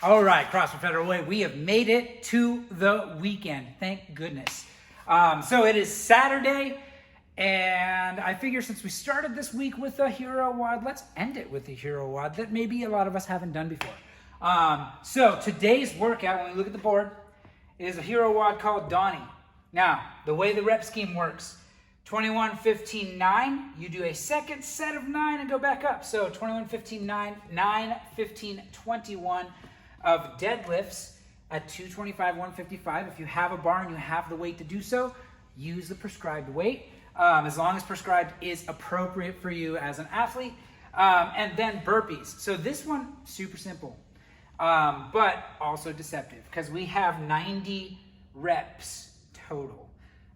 All right, CrossFit Federal Way, we have made it to the weekend. Thank goodness. So it is Saturday, and I figure since we started this week with a hero WOD, let's end it with a hero WOD that maybe a lot of us haven't done before. So today's workout, when we look at the board, is a hero WOD called Donny. Now, the way the rep scheme works, 21, 15, 9, you do a second set of 9 and go back up. So 21, 15, 9, 9, 15, 21 of deadlifts at 225, 155. If you have a bar and you have the weight to do so, use the prescribed weight, as long as prescribed is appropriate for you as an athlete. And then burpees. So this one, super simple, but also deceptive because we have 90 reps total.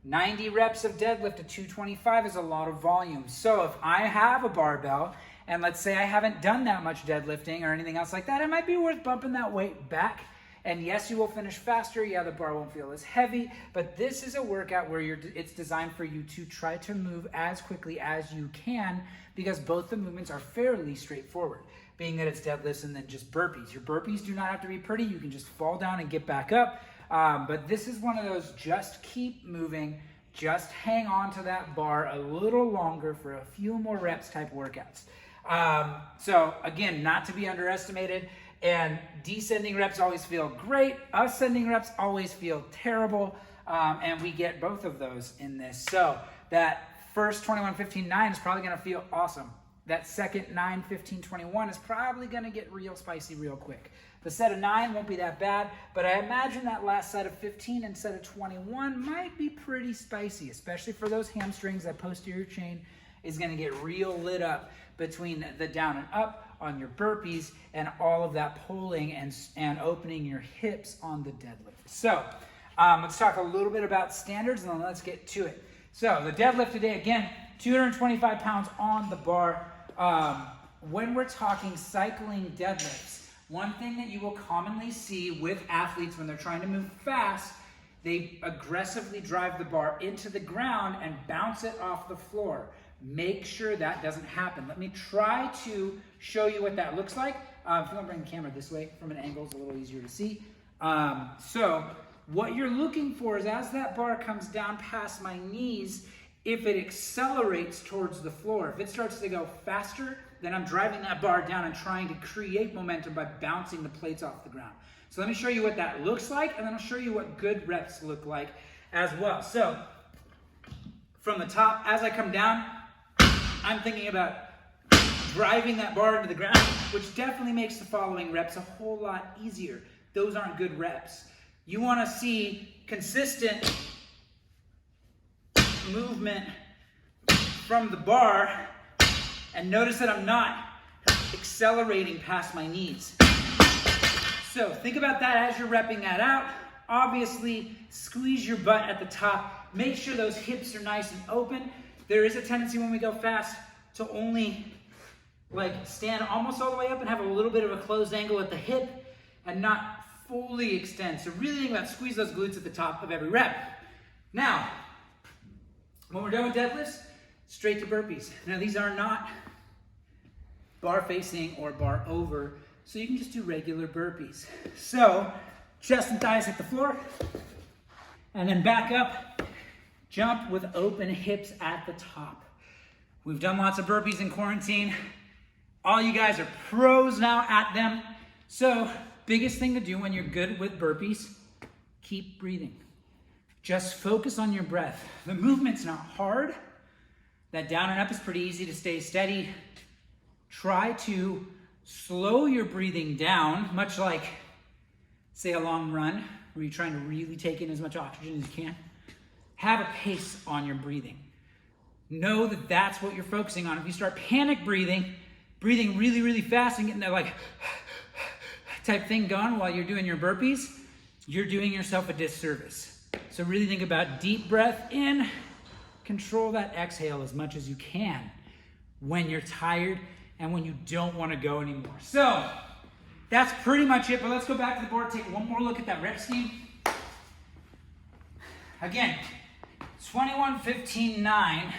90 reps of deadlift at 225 is a lot of volume. So if I have a barbell, and let's say I haven't done that much deadlifting or anything else like that, it might be worth bumping that weight back. And yes, you will finish faster. Yeah, the bar won't feel as heavy, but this is a workout where it's designed for you to try to move as quickly as you can because both the movements are fairly straightforward, being that it's deadlifts and then just burpees. Your burpees do not have to be pretty. You can just fall down and get back up. But this is one of those just keep moving, just hang on to that bar a little longer for a few more reps type workouts. So again, not to be underestimated, and descending reps always feel great. Ascending reps always feel terrible. And we get both of those in this. So that first 21, 15, 9 is probably going to feel awesome. That second 9, 15, 21 is probably going to get real spicy real quick. The set of 9 won't be that bad, but I imagine that last set of 15 and set of 21 might be pretty spicy, especially for those hamstrings. That posterior chain is going to get real lit up between the down and up on your burpees and all of that pulling and opening your hips on the deadlift. So let's talk a little bit about standards and then let's get to it. So the deadlift today, again, 225 pounds on the bar. When we're talking cycling deadlifts, one thing that you will commonly see with athletes when they're trying to move fast, they aggressively drive the bar into the ground and bounce it off the floor. Make sure that doesn't happen. Let me try to show you what that looks like. If you want to bring the camera this way from an angle, it's a little easier to see. So what you're looking for is as that bar comes down past my knees, if it accelerates towards the floor, if it starts to go faster, then I'm driving that bar down and trying to create momentum by bouncing the plates off the ground. So let me show you what that looks like, and then I'll show you what good reps look like as well. So from the top, as I come down, I'm thinking about driving that bar into the ground, which definitely makes the following reps a whole lot easier. Those aren't good reps. You want to see consistent movement from the bar, and notice that I'm not accelerating past my knees. So think about that as you're repping that out. Obviously, squeeze your butt at the top. Make sure those hips are nice and open. There is a tendency when we go fast to only stand almost all the way up and have a little bit of a closed angle at the hip and not fully extend. So really think about squeeze those glutes at the top of every rep. Now, when we're done with deadlifts, straight to burpees. Now these are not bar facing or bar over, so you can just do regular burpees. So chest and thighs hit the floor, and then back up, jump with open hips at the top. We've done lots of burpees in quarantine. All you guys are pros now at them. So biggest thing to do when you're good with burpees, keep breathing. Just focus on your breath. The movement's not hard. That down and up is pretty easy to stay steady. Try to slow your breathing down, much like, say, a long run, where you're trying to really take in as much oxygen as you can. Have a pace on your breathing. Know that that's what you're focusing on. If you start panic breathing really, really fast and getting that type thing going while you're doing your burpees, you're doing yourself a disservice. So really think about deep breath in, control that exhale as much as you can when you're tired and when you don't want to go anymore. So that's pretty much it, but let's go back to the board, take one more look at that rep scheme. Again, 21, 15, 9.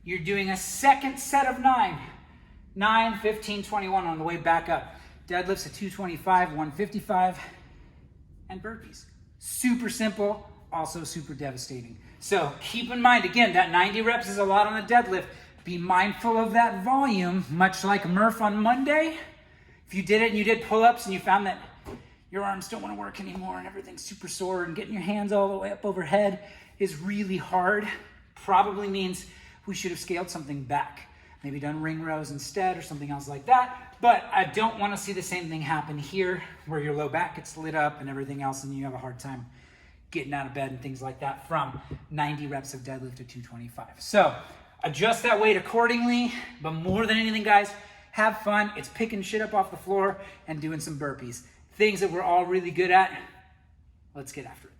You're doing a second set of 9. 9, 15, 21 on the way back up. deadlifts at 225, 155, and burpees. Super simple, also super devastating. So keep in mind, again, that 90 reps is a lot on the deadlift. Be mindful of that volume, much like Murph on Monday. If you did it and you did pull-ups and you found that your arms don't want to work anymore and everything's super sore and getting your hands all the way up overhead is really hard, probably means we should have scaled something back. Maybe done ring rows instead or something else like that. But I don't want to see the same thing happen here where your low back gets lit up and everything else and you have a hard time getting out of bed and things like that from 90 reps of deadlift to 225. So adjust that weight accordingly, but more than anything, guys, have fun. It's picking shit up off the floor and doing some burpees. Things that we're all really good at. Let's get after it.